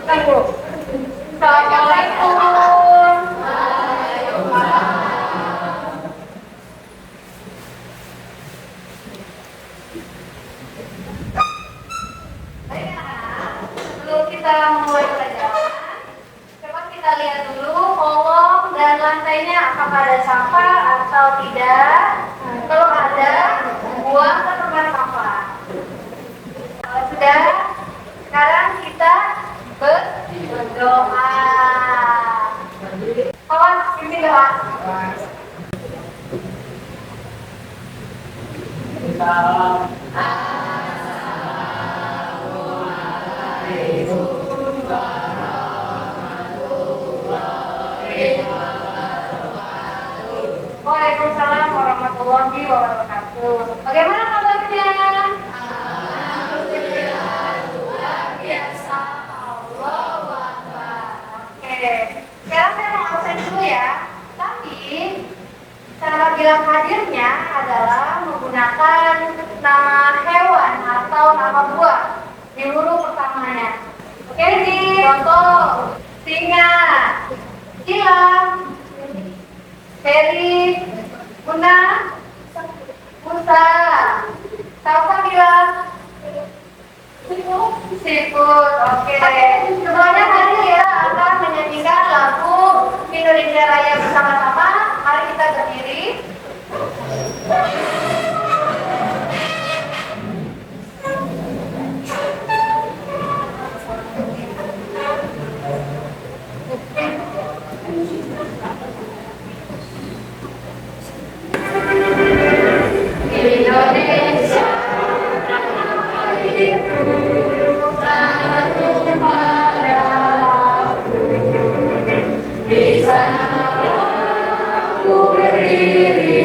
Assalamualaikum. Baik anak, sebelum kita memulai pelajaran, coba kita lihat dulu kolom dan lantainya apakah ada sampah atau tidak. Kalau ada, buang ke tempat sampah. Kalau sudah, sekarang kita berdoa. Kawan, pimpin doa. Waalaikumsalam warahmatullahi wabarakatuh. Bagaimana kabarnya? Alhamdulillah, luar biasa. Allahu Akbar. Oke, sekarang saya mau absen dulu ya. Tapi cara bilang hadirnya adalah menggunakan nama hewan atau nama buah di huruf pertamanya. Oke, nih contoh singa, hilang, Heri, Muna, Musa, Salsa bilang seafood. Oke, semuanya hari ya akan menyanyikan lagu Indonesia Raya bersama-sama. Mari kita berdiri. Indonesia di sana aku berdiri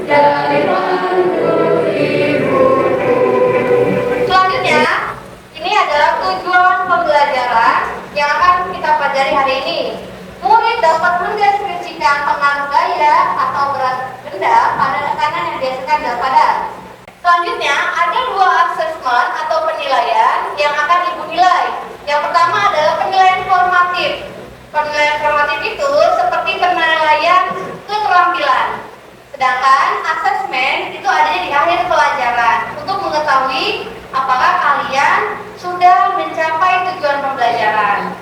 dari mandu ibuku. Selanjutnya, ini adalah tujuan pembelajaran yang akan kita pelajari hari ini. Murid dapat mendeskripsikan pengaruh gaya atau berat benda pada tekanan yang dihasilkan dalam padat. Selanjutnya, ada dua asesmen atau penilaian yang akan Ibu nilai. Yang pertama adalah penilaian formatif. Penilaian formatif itu seperti penilaian keterampilan. Sedangkan asesmen itu adanya di akhir pelajaran untuk mengetahui apakah kalian sudah mencapai tujuan pembelajaran.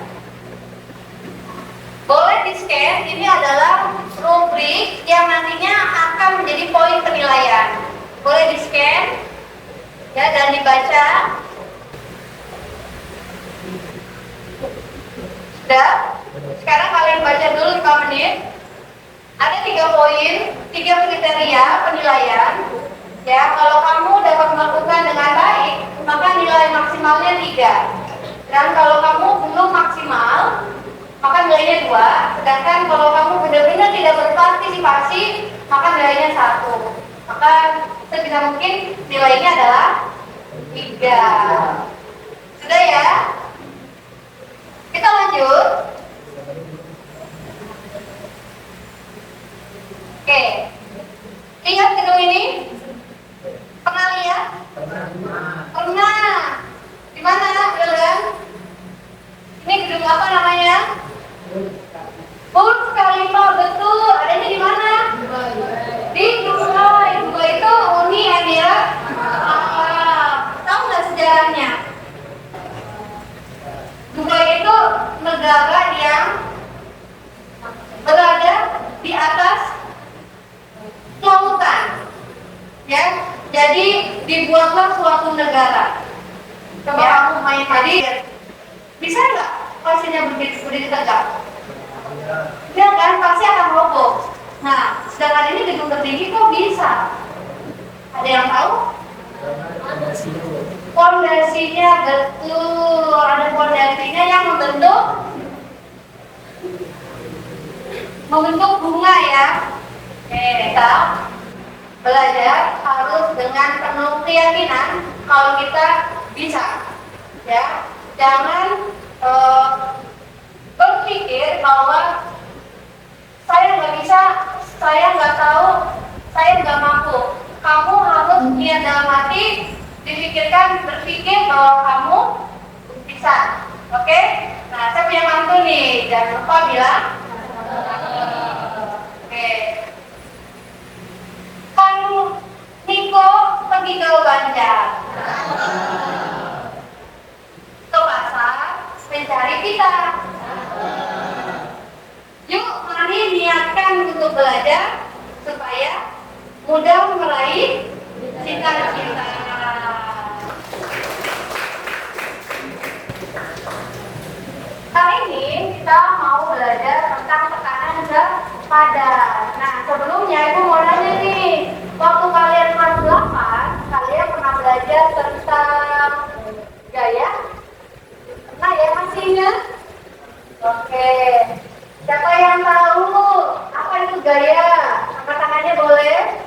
Boleh di-scan, ini adalah rubrik yang nantinya akan menjadi poin penilaian. Boleh di-scan ya, dan dibaca. Sudah? Sekarang kalian baca dulu 5 menit. Ada 3 poin, 3 kriteria penilaian. Ya, kalau kamu dapat melakukan dengan baik, maka nilai maksimalnya 3. Dan kalau kamu belum maksimal, maka nilainya 2. Sedangkan kalau kamu benar-benar tidak berpartisipasi, maka nilainya 1. Maka sebisa mungkin nilainya adalah 3. Sudah ya? Kita lanjut. Oke. Lihat gedung ini? Pernah lihat? Pernah. Di mana? Bilang? Ini gedung apa namanya? Burj Khalifa, betul. Adanya di mana? Di Dubai. Dubai itu Uni Emirat Arab. Tahu nggak sejarahnya? Dubai itu negara yang berada di atas lautan. Ya, jadi dibuatlah suatu negara. Coba ya, kamu main tadi, bisa nggak pastinya berdiri tegak? Ya kan, pasti akan roboh. Nah, sedangkan ini gedung tertinggi kok bisa? Ada yang tahu? Fondasinya, betul. Ada fondasinya yang membentuk bunga ya. Oke, kita belajar harus dengan penuh keyakinan kalau kita bisa. Ya, jangan berpikir bahwa saya nggak bisa, saya nggak tahu, saya nggak mampu. Kamu harus niat dalam hati, berpikir bahwa kamu bisa. Oke? Nah, saya punya mantu nih, jangan lupa bilang. Oke. Kan Niko pergi ke Banjar, ke pasar mencari pita. Yuk, mari niatkan untuk belajar supaya mudah meraih cita-cita. Kali ini kita mau belajar tentang tekanan berat padat. Nah, sebelumnya Ibu mau nanya nih, waktu kalian kelas 8, kalian pernah belajar tentang gaya? Pernah ya, masih ingat? Oke. Siapa yang tahu apa itu gaya? Angkat tangannya boleh.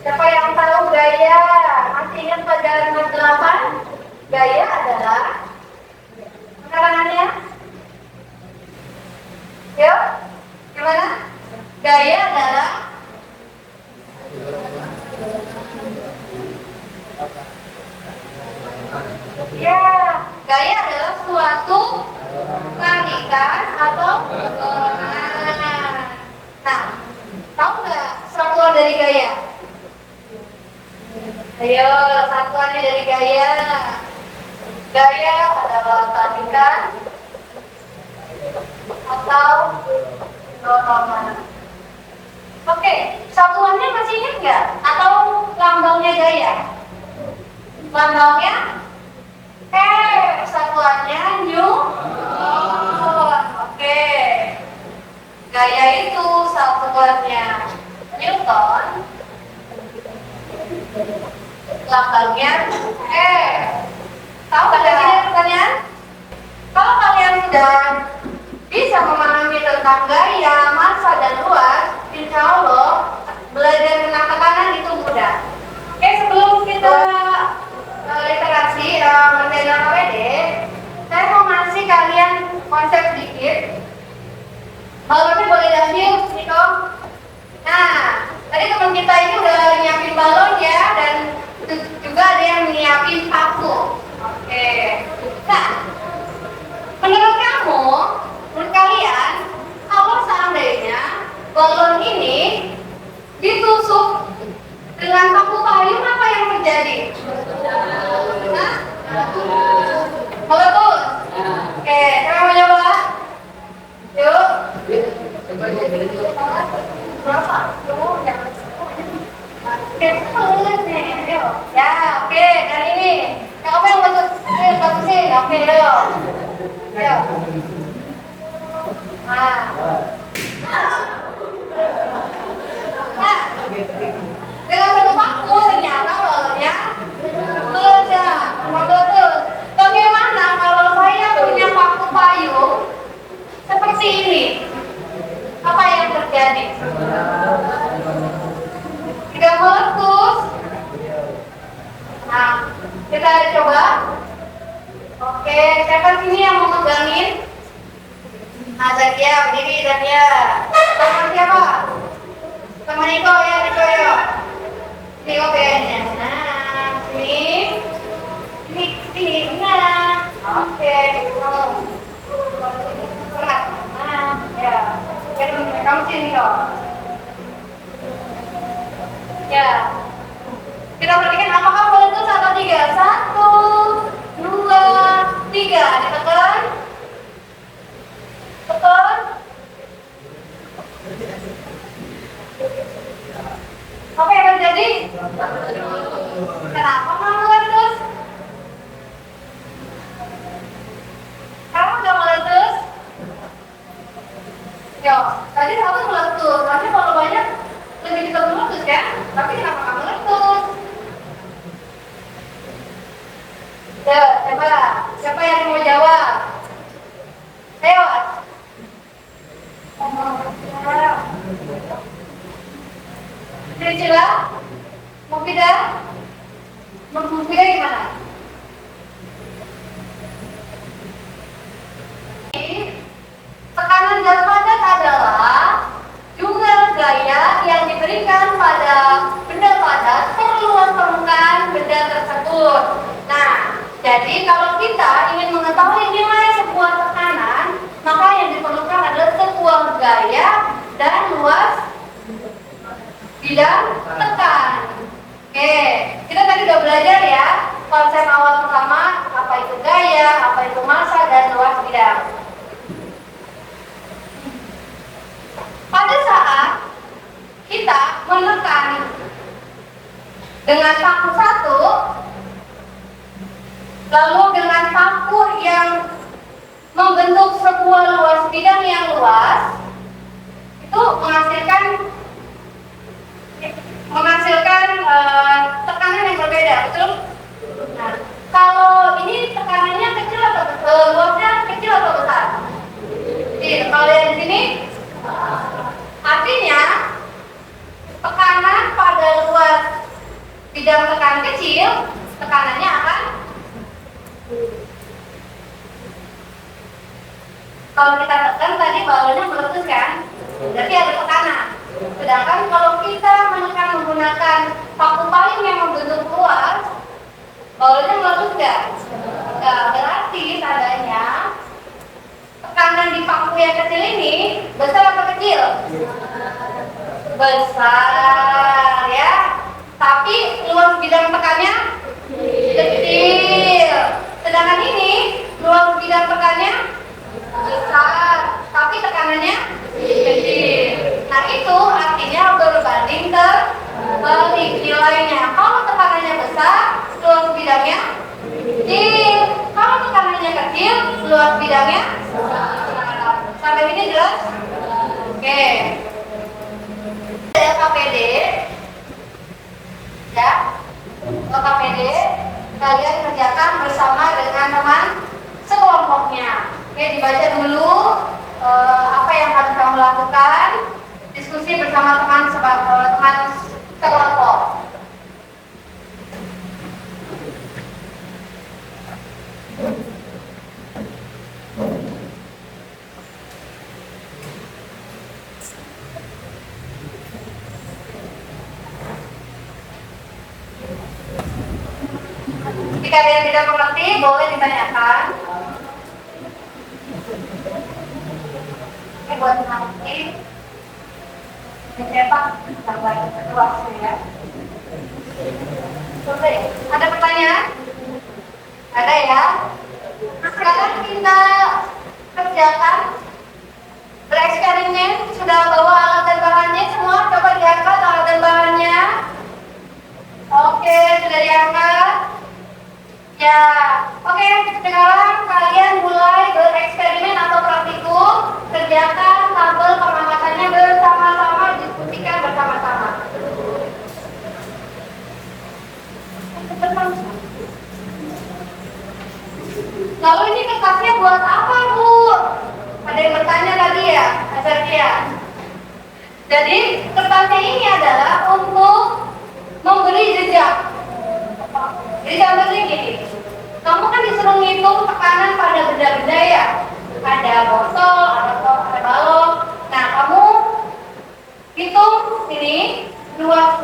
Siapa yang tahu gaya? Masih ingat pelajaran kelas 8? Gaya adalah angkat tangannya. Yuk, gimana? Gaya adalah ya, gaya adalah suatu tarikan atau dorongan. Nah, tahu nggak satuan dari gaya? Ayo, satuannya dari gaya. Gaya adalah tarikan atau dorongan. Oke, satuannya masih ingat nggak? Atau lambangnya gaya? Lambangnya satuannya Newton. Oke. Gaya itu satuannya Newton. Lambangnya Tahu nggak ada pertanyaan? Kalau kalian sudah bisa memahami tentang gaya, massa, dan ruas, insya Allah belajar tentang tekanan itu mudah. Oke, sebelum kita literasi mengenai APD, saya mau ngasih kalian konsep sedikit. Balonnya boleh diambil, Niko. Nah, tadi teman kita ini udah nyiapin balon ya, dan juga ada yang nyiapin paku. Oke. Nah, menurut kalian, kalau seandainya balon ini ditusuk dengan paku payung, apa yang terjadi? Meletus. Oke, siapa mau coba? Yuk. Berapa? Oke, yuk. Ya, oke, kali ini. Apa yang batusin? Oke, yuk. Yuk. Nah, dengan satu paku ternyata balonnya meledak. Bagaimana kalau saya punya paku payung seperti ini? Apa yang terjadi? Tidak meletus. Nah, kita coba. Oke, siapa sini yang mau megangin? Nah, Zakia, berdiri Zakia. Teman siapa? Teman Niko ya, Niko ya. Niko kayaknya. Nah, sini. Nah, oke. Nah, ya. Kamu sini kok. Ya. Kita perhatikan apakah meletus atau tidak. 1, 2, 3. Ditekan. Tekan. Apa yang terjadi? Kenapa meletus? Kamu udah meletus? Yo, tadi satu meletus. Nanti kalau banyak lebih cepat meletus kan? Tapi kenapa kamu meletus? Ya, siapa yang mau jawab? Ayo. Cila, Mufidah gimana? Tekanan gas padat adalah jumlah gaya yang diberikan pada benda padat per luas permukaan benda tersebut. Nah, jadi kalau kita ingin mengetahui nilai sebuah bidang tekan. Oke, kita tadi udah belajar ya konsep awal pertama, apa itu gaya, apa itu massa, dan luas bidang. Pada saat kita menekan dengan paku satu, lalu dengan paku yang membentuk sebuah luas bidang yang luas, itu menghasilkan tekanan yang berbeda, betul? Nah, kalau ini tekanannya kecil atau luasnya kecil atau besar? Kecil. Kalau yang di sini, artinya tekanan pada luas bidang tekan kecil, tekanannya akan, kalau kita tekan tadi balonnya meletus kan, berarti ada tekanan. Sedangkan kalau kita menekan menggunakan paku payung yang membentuk luas, balonnya meletus nggak? Nggak. Berarti tandanya tekanan di paku yang kecil ini besar atau kecil? Besar ya. Tapi luas bidang tekannya kecil. Sedangkan ini luas bidang tekannya besar, tapi tekanannya kecil. Nah itu artinya berbanding terbalik nilainya. Kalau tekanannya besar, luas bidangnya kecil. Kalau tekanannya kecil, luas bidangnya besar. Sampai ini jelas? Oke. KPD ya, KPD kalian kerjakan bersama dengan teman sekelompoknya. Oke, dibaca dulu apa yang harus kamu lakukan, diskusi bersama teman sekelompok. Jika ada yang tidak mengerti, boleh ditanyakan. Ini buat nanti dicetak gambar luas ya. Oke, ada pertanyaan? Ada ya? Sekarang kita kerjakan bereksperimen. Sudah bawa alat dan bahannya semua? Coba diangkat alat dan bahannya. Oke, sudah diangkat. Ya, oke. Sekarang kalian mulai bereksperimen atau praktikum. Kerjakan tabel pengamatannya bersama-sama, diskusikan bersama-sama. Lalu ini kertasnya buat apa, Bu? Ada yang bertanya tadi ya, Azarkia. Jadi kertasnya ini adalah untuk memberi jejak. Jadi contohnya gini, kamu kan disuruh ngitung tekanan pada benda-benda ya. Ada botol, ada balon. Nah, kamu hitung ini luas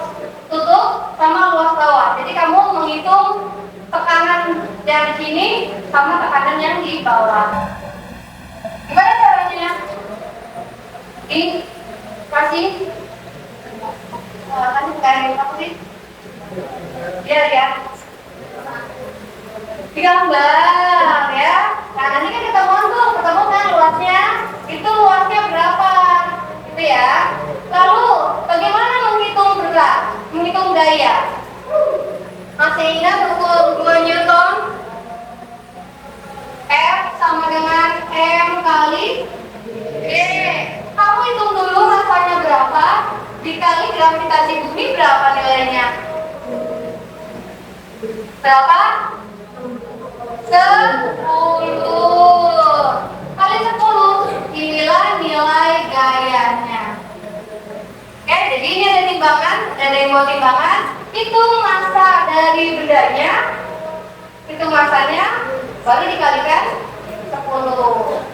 tutup sama luas bawah. Jadi kamu menghitung tekanan yang di sini sama tekanan yang di bawah. Gimana caranya? Kasih kayak apa sih? Biar ya. Digambar ya. Nah, nanti kan ketemu kan luasnya. Itu luasnya berapa? Gitu ya. Lalu bagaimana menghitung berat? Menghitung daya? Masih ingat hukum 2 Newton? F sama dengan M kali G. Kamu hitung dulu masanya berapa dikali gravitasi bumi berapa nilainya? Berapa? 10 kali 10. Inilah nilai gayanya. Oke, jadi ini ada timbangan, ada yang mau timbangan. Hitung massa dari bendanya, hitung massanya, baru dikalikan 10.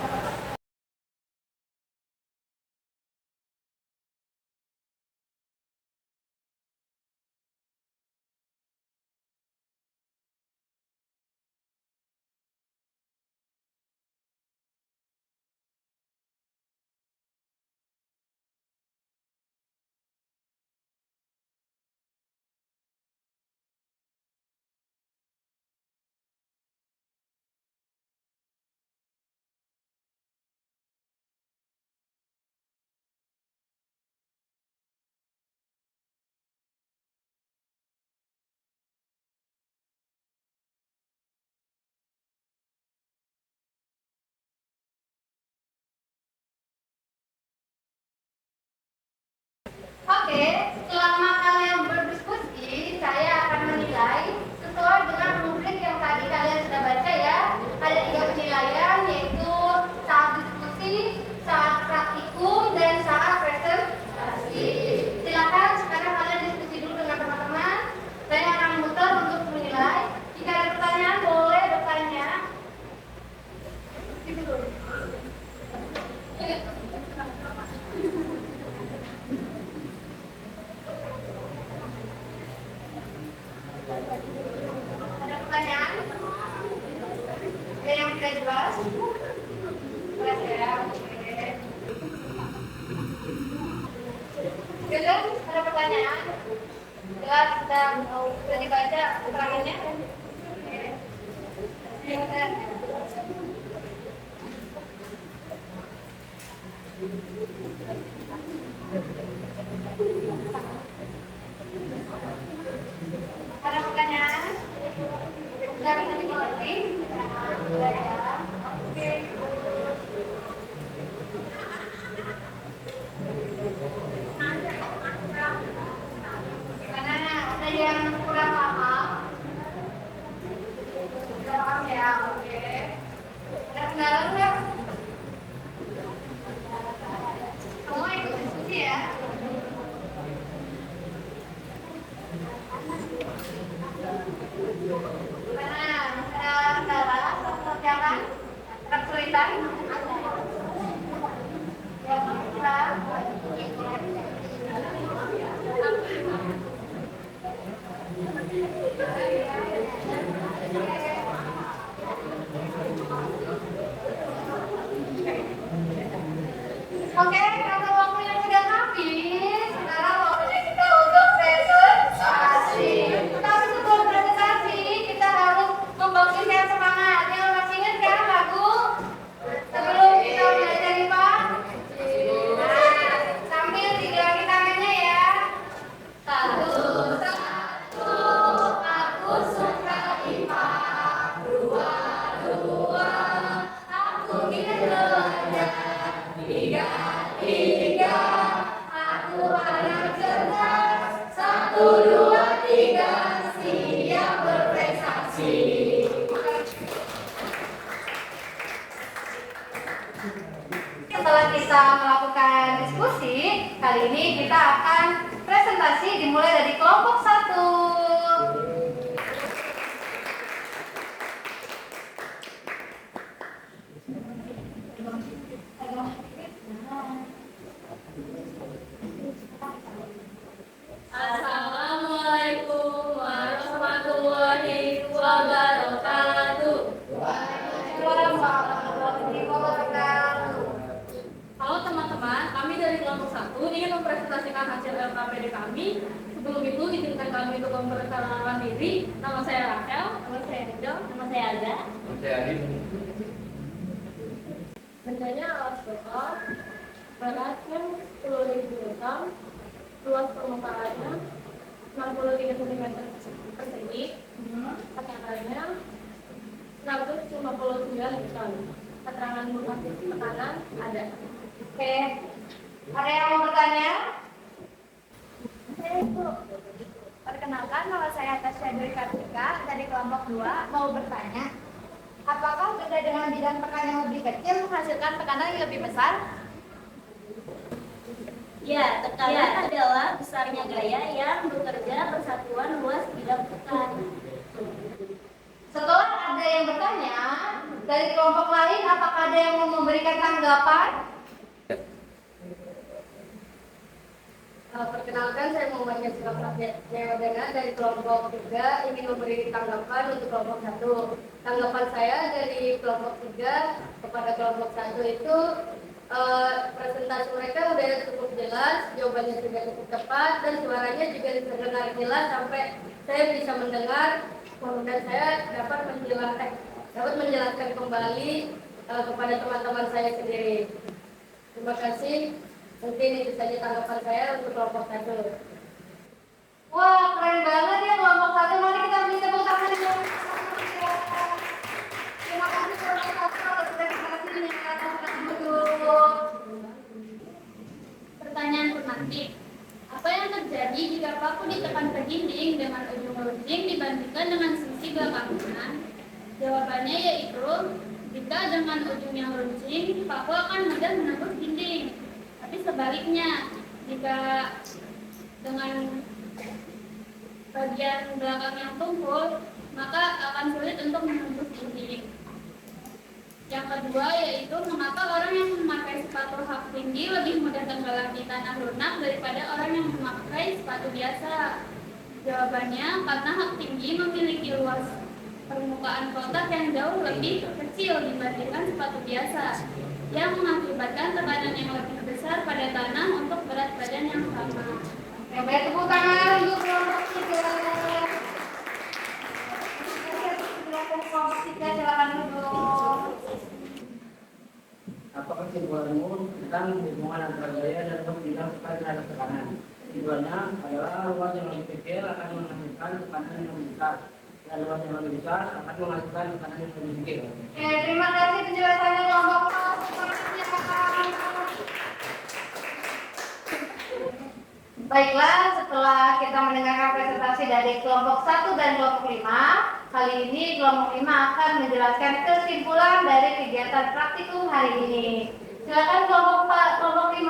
Silakan sudah dibaca keterangannya. Silakan. Ada pertanyaan? Sudah bisa dimengerti? Sudah ya. Oke. Gimana? Ada yang kurang paham? Sudah paham ya? Oke. Ada kendala nggak? Semua ikut diskusi ya. Gimana? Ada kendala? Silakan. Ada kesulitan? Ya, kurang. Oke, karena waktunya sudah habis, sekarang waktunya kita untuk presentasi. Tapi sebelum presentasi, kita harus membangkitkan semangat. Yang masih ingat kan lagu? Sebelum kita belajar IPA? Nah, sambil digerakkan tangannya ya. Satu, satu, aku suka IPA. Dua, dua, aku ingin belajar. Tiga, tiga, aku anak cerdas. Satu, dua, tiga, siap berprestasi. Setelah kita melakukan diskusi, kali ini kita akan presentasi dimulai dari kelompok 1. Assalamualaikum warahmatullahi wabarakatuh. Halo teman-teman, kami dari kelompok 1 ingin mempresentasikan hasil LKPD kami. Sebelum itu izinkan kami untuk memperkenalkan diri. Nama saya Rachel, nama saya Edo, nama saya Alda. Nama saya Adit. Bendanya alas bekal, beratnya 10.000 gram, luas permukaannya 63 cm persegi, tekatannya 159 ton. Keterangan muatan tekanan ada. Oke, ada yang mau bertanya? Saya Ibu. Perkenalkan, nama saya Tasya Dwi Kartika dari kelompok 2 mau bertanya, apakah benda dengan bidang tekanan yang lebih kecil menghasilkan tekanan yang lebih besar? Ya, tekanan adalah besarnya gaya yang bekerja persatuan luas bidang tekan. Setelah ada yang bertanya dari kelompok lain, apakah ada yang mau memberikan tanggapan? Perkenalkan, saya Muhammad Yasudana dari kelompok 3 ingin memberi tanggapan untuk kelompok 1. Tanggapan saya dari kelompok 3 kepada kelompok 1 itu presentasi mereka sudah cukup jelas, jawabannya juga cukup tepat, dan suaranya juga terdengar jelas sampai saya bisa mendengar dan saya dapat menjelaskan kembali kepada teman-teman saya sendiri. Terima kasih. Mungkin itu saja tanggapan saya untuk kelompok 1. Wah, keren banget ya kelompok 1. Mari kita beri tepuk tangan dulu. Terima kasih kelompok 1 atas presentasinya. Pertanyaan pemantik. Apa yang terjadi jika paku ditekan ke dinding dengan ujung runcing dibandingkan dengan sisi belakang kanan? Jawabannya yaitu, jika dengan ujung yang runcing, paku akan mudah menembus dinding. Tapi sebaliknya, jika dengan bagian belakang yang tumpul, maka akan sulit untuk menembus dinding. Yang kedua yaitu, mengapa orang yang memakai sepatu hak tinggi lebih mudah tenggelam di tanah lunak daripada orang yang memakai sepatu biasa? Jawabannya, karena hak tinggi memiliki luas permukaan kotak yang jauh lebih kecil dibandingkan sepatu biasa, yang mengakibatkan tekanan yang lebih besar pada tanah untuk berat badan yang sama. Oke, tepuk tangan untuk kelompok 3. kesimpulanmu tentang hubungan antara gaya dan bidang terhadap tekanan. Tujuannya adalah luas yang lebih kecil akan menghasilkan tekanan yang lebih besar, dan luas yang lebih besar akan menghasilkan tekanan yang lebih kecil. Oke, terima kasih penjelasannya kelompok selanjutnya. Baiklah, setelah kita mendengarkan presentasi dari kelompok 1 dan kelompok 5, kali ini kelompok 5 akan menjelaskan kesimpulan dari kegiatan praktikum hari ini. Silakan kelompok 5.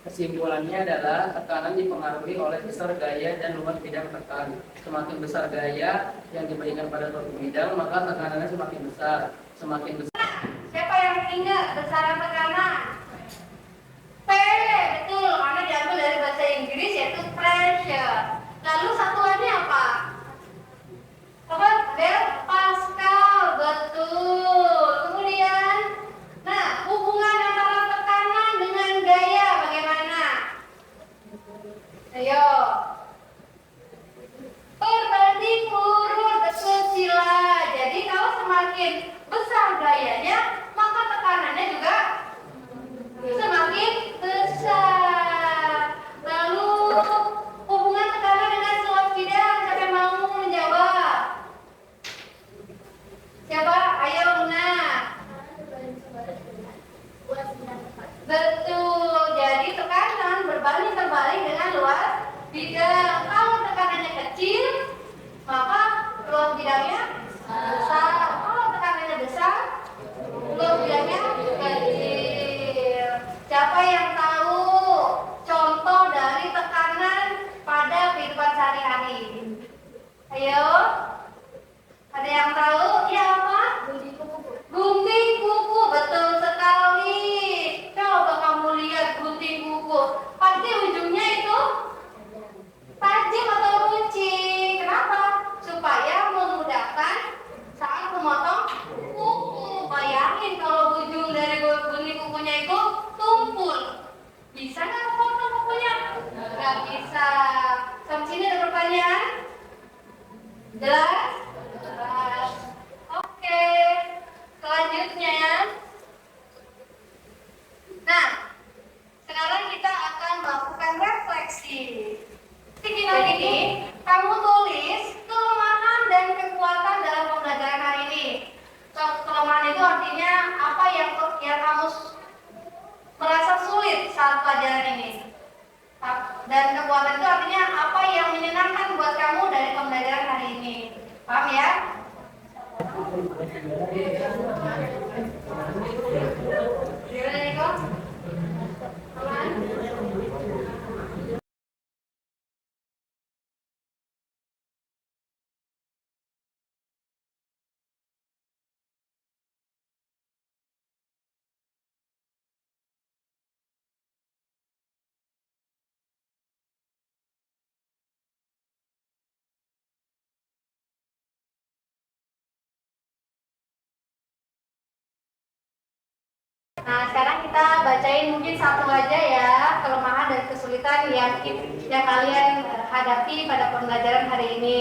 Kesimpulannya adalah tekanan dipengaruhi oleh besar gaya dan luas bidang tekan. Semakin besar gaya yang diberikan pada suatu bidang, maka tekanannya semakin besar. Semakin besar. Siapa yang ingat besaran tekanan? P, betul, karena diambil dari bahasa Inggris yaitu pressure. Lalu satuannya apa? Apa? Pascal, betul. Kemudian, nah, hubungan antara tekanan dengan gaya bagaimana? Ayo. Berbanding lurus, betul sila. Jadi kalau semakin besar gayanya, maka tekanannya juga semakin besar. Lalu hubungan tekanan dengan luas bidang, siapa yang mau menjawab? Siapa? Ayo Luna. Betul. Jadi tekanan berbanding terbalik dengan luas bidang. Kalau tekanannya kecil, maka luas bidangnya besar. Kalau tekanannya besar, luas bidangnya kecil. Siapa yang tahu contoh dari tekanan pada kehidupan sehari-hari? Ayo. Ada yang tahu? Ya apa? Gunting kuku, betul sekali. Coba kamu lihat gunting kuku, pasti ujungnya itu tajam atau runcing. Kenapa? Supaya memudahkan saat memotong kuku. Bayangin kalau ujung dari gunting kukunya itu tumpul, bisa nggak potong kukunya? Nggak bisa. Sampai sini ada pertanyaan? Jelas? Jelas. Oke. Selanjutnya, nah, sekarang kita akan melakukan refleksi. Tinggal ini, kamu tulis kelemahan dan kekuatan dalam pembelajaran hari ini. Kelemahan itu artinya apa yang kamu merasa sulit saat pelajaran ini. Dan kekuatan itu artinya apa yang menyenangkan buat kamu dari pembelajaran hari ini. Paham ya? Gimana Niko? Aman? Nah, sekarang kita bacain mungkin satu aja ya kelemahan dan kesulitan yang kalian hadapi pada pembelajaran hari ini.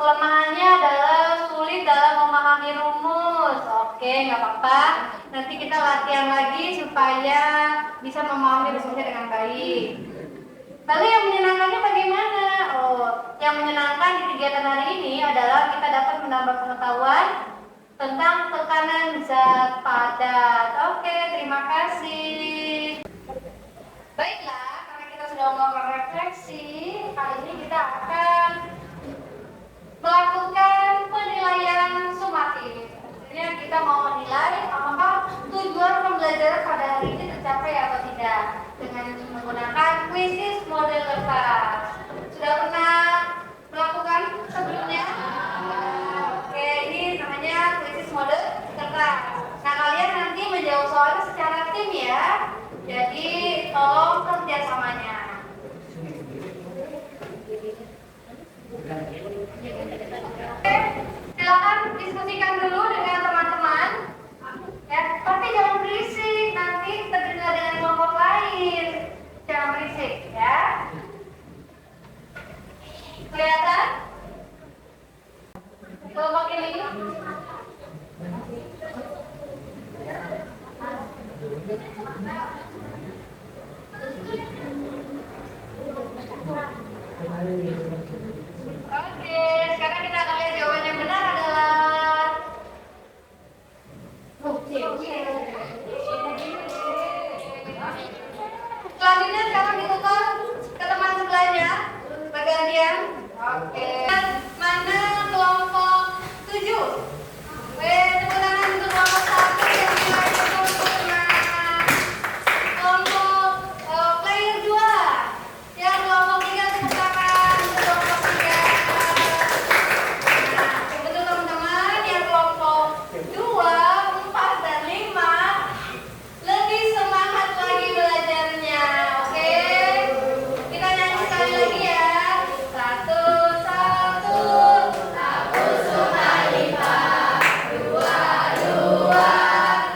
Kelemahannya adalah sulit dalam memahami rumus. Oke, nggak apa-apa. Nanti kita latihan lagi supaya bisa memahami rumusnya dengan baik. Lalu yang menyenangkannya bagaimana? Oh, yang menyenangkan di kegiatan hari ini adalah kita dapat menambah pengetahuan tentang tekanan zat padat. Oke, terima kasih. Baiklah, karena kita sudah melakukan refleksi, kali ini kita akan melakukan penilaian sumatif. Maksudnya kita mau menilai apakah tujuan pembelajaran pada hari ini tercapai atau tidak dengan menggunakan kuisis model kertas. Sudah pernah melakukan sebelumnya? Oke, ini namanya kuisis model kertas. Nah, kalian nanti menjawab soalnya secara tim ya. Jadi tolong kerjasamanya. Oke, silakan diskusikan dulu dengan teman-teman. Ya, tapi jangan berisik, nanti terdengar dengan kelompok lain. Jangan berisik ya. Kelihatan? Kelompok ini? Oke, sekarang kita akan lihat jawaban yang benar adalah selanjutnya sekarang ditukar ke teman sebelahnya bergantian. Oke. Mana kelompok 7? Tepuk tangan untuk kelompok 1 yang nilai sempurna. Kelompok player 2. Yang kelompok 3 tepuk tangan untuk kelompok 3. Nah, untuk teman-teman yang kelompok 2, 4, dan 5 lebih semangat lagi belajarnya. Oke, kita nyanyi sekali lagi ya. Satu, satu. Aku suka lipat. Dua, dua.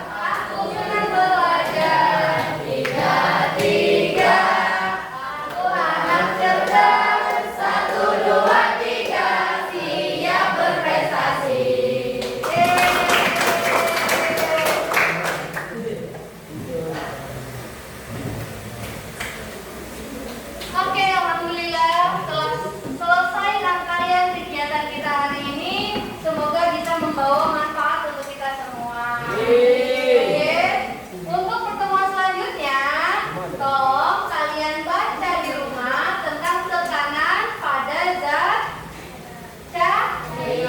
Aku senang belajar. Tiga, tiga. Aku anak cerdas. Satu, dua, tiga. Siap berprestasi. Oke, alhamdulillah telah selesai rangkaian kegiatan kita hari ini. Semoga bisa membawa manfaat untuk kita semua. Oke. Untuk pertemuan selanjutnya, tolong kalian baca di rumah tentang tekanan pada zat cair.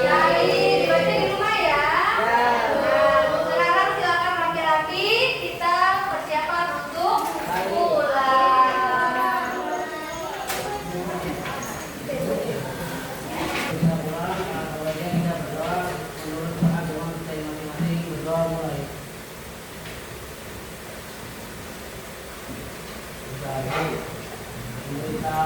Dibaca di rumah ya. Nah, sekarang silakan rapi-rapi kita persiapan untuk pulang. Kita pulang, bagian kita berdoa menurut agama kita masing-masing. Berdoa mulai. Kita